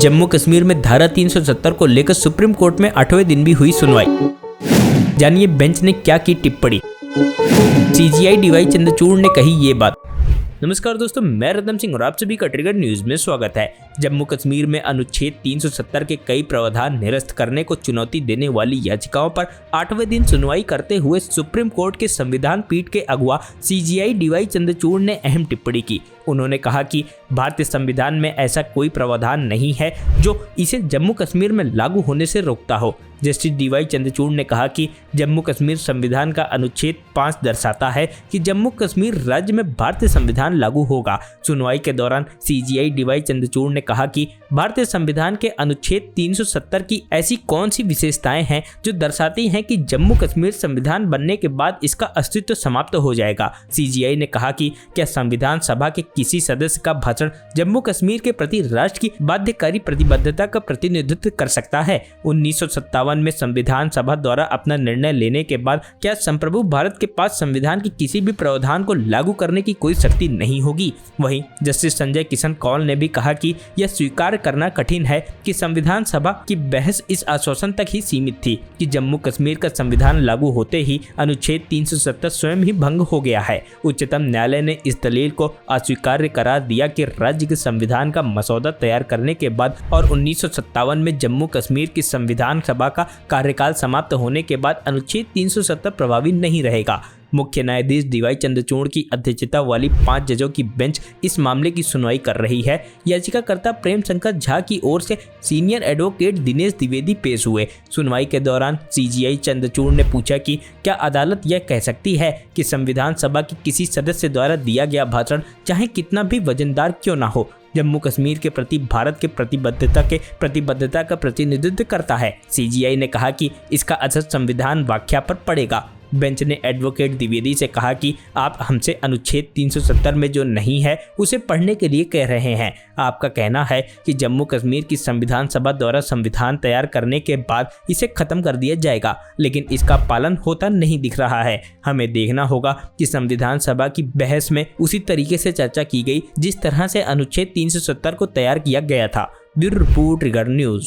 जम्मू कश्मीर में धारा 370 को लेकर सुप्रीम कोर्ट में 8वें दिन भी हुई सुनवाई। जानिए बेंच ने क्या की टिप्पणी। सीजीआई डीवाई चंद्रचूड़ ने कही ये बात। नमस्कार दोस्तों, मैं रतन सिंह और आप सभी का ट्रिगर न्यूज में स्वागत है। जम्मू कश्मीर में अनुच्छेद 370 के कई प्रावधान निरस्त करने को चुनौती देने वाली याचिकाओं पर 8वें दिन सुनवाई करते हुए सुप्रीम कोर्ट के संविधान पीठ के अगुवा सीजीआई डीवाई चंद्रचूड़ ने अहम टिप्पणी की। उन्होंने कहा कि भारतीय संविधान में ऐसा कोई प्रावधान नहीं है जो इसे जम्मू कश्मीर में लागू होने से रोकता हो। जस्टिस डीवाई चंद्रचूड़ ने कहा कि जम्मू कश्मीर संविधान का अनुच्छेद 5 दर्शाता है कि जम्मू कश्मीर राज्य में भारतीय संविधान लागू होगा। सुनवाई के दौरान सीजीआई डीवाई चंद्रचूड़ ने कहा कि भारतीय संविधान के अनुच्छेद 370 की ऐसी कौन सी विशेषताएं हैं जो दर्शाती हैं कि जम्मू कश्मीर संविधान बनने के बाद इसका अस्तित्व समाप्त हो जाएगा। सीजीआई ने कहा कि क्या संविधान सभा के किसी सदस्य का भाषण जम्मू कश्मीर के प्रति राष्ट्र की बाध्यकारी प्रतिबद्धता का प्रतिनिधित्व कर सकता है। 1957 में संविधान सभा द्वारा अपना निर्णय लेने के बाद क्या संप्रभु भारत के पास संविधान की किसी भी प्रावधान को लागू करने की कोई शक्ति नहीं होगी। वहीं जस्टिस संजय किशन कौल ने भी कहा कि यह स्वीकार करना कठिन है कि संविधान सभा की बहस इस आश्वासन तक ही सीमित थी कि जम्मू कश्मीर का संविधान लागू होते ही अनुच्छेद 370 स्वयं ही भंग हो गया है। उच्चतम न्यायालय ने इस दलील को अस्वीकार्य करार दिया कि राज्य के संविधान का मसौदा तैयार करने के बाद और 1957 में जम्मू कश्मीर की संविधान सभा का कार्यकाल समाप्त होने के बाद अनुच्छेद 370 प्रभावी नहीं रहेगा। मुख्य न्यायाधीश डीवाई चंद्रचूड़ की अध्यक्षता वाली 5 जजों की बेंच इस मामले की सुनवाई कर रही है। याचिकाकर्ता प्रेम शंकर झा की ओर से सीनियर एडवोकेट दिनेश द्विवेदी पेश हुए। सुनवाई के दौरान सीजीआई चंद्रचूड़ ने पूछा कि क्या अदालत यह कह सकती है कि संविधान सभा के किसी सदस्य द्वारा दिया गया भाषण चाहे कितना भी वजनदार क्यों न हो, जम्मू कश्मीर के प्रति भारत के प्रतिबद्धता का प्रतिनिधित्व करता है। सीजीआई ने कहा कि इसका असर संविधान व्याख्या पर पड़ेगा। बेंच ने एडवोकेट द्विवेदी से कहा कि आप हमसे अनुच्छेद 370 में जो नहीं है उसे पढ़ने के लिए कह रहे हैं। आपका कहना है कि जम्मू कश्मीर की संविधान सभा द्वारा संविधान तैयार करने के बाद इसे खत्म कर दिया जाएगा, लेकिन इसका पालन होता नहीं दिख रहा है। हमें देखना होगा कि संविधान सभा की बहस में उसी तरीके से चर्चा की गई जिस तरह से अनुच्छेद 370 को तैयार किया गया था। Bureau report, trigger news.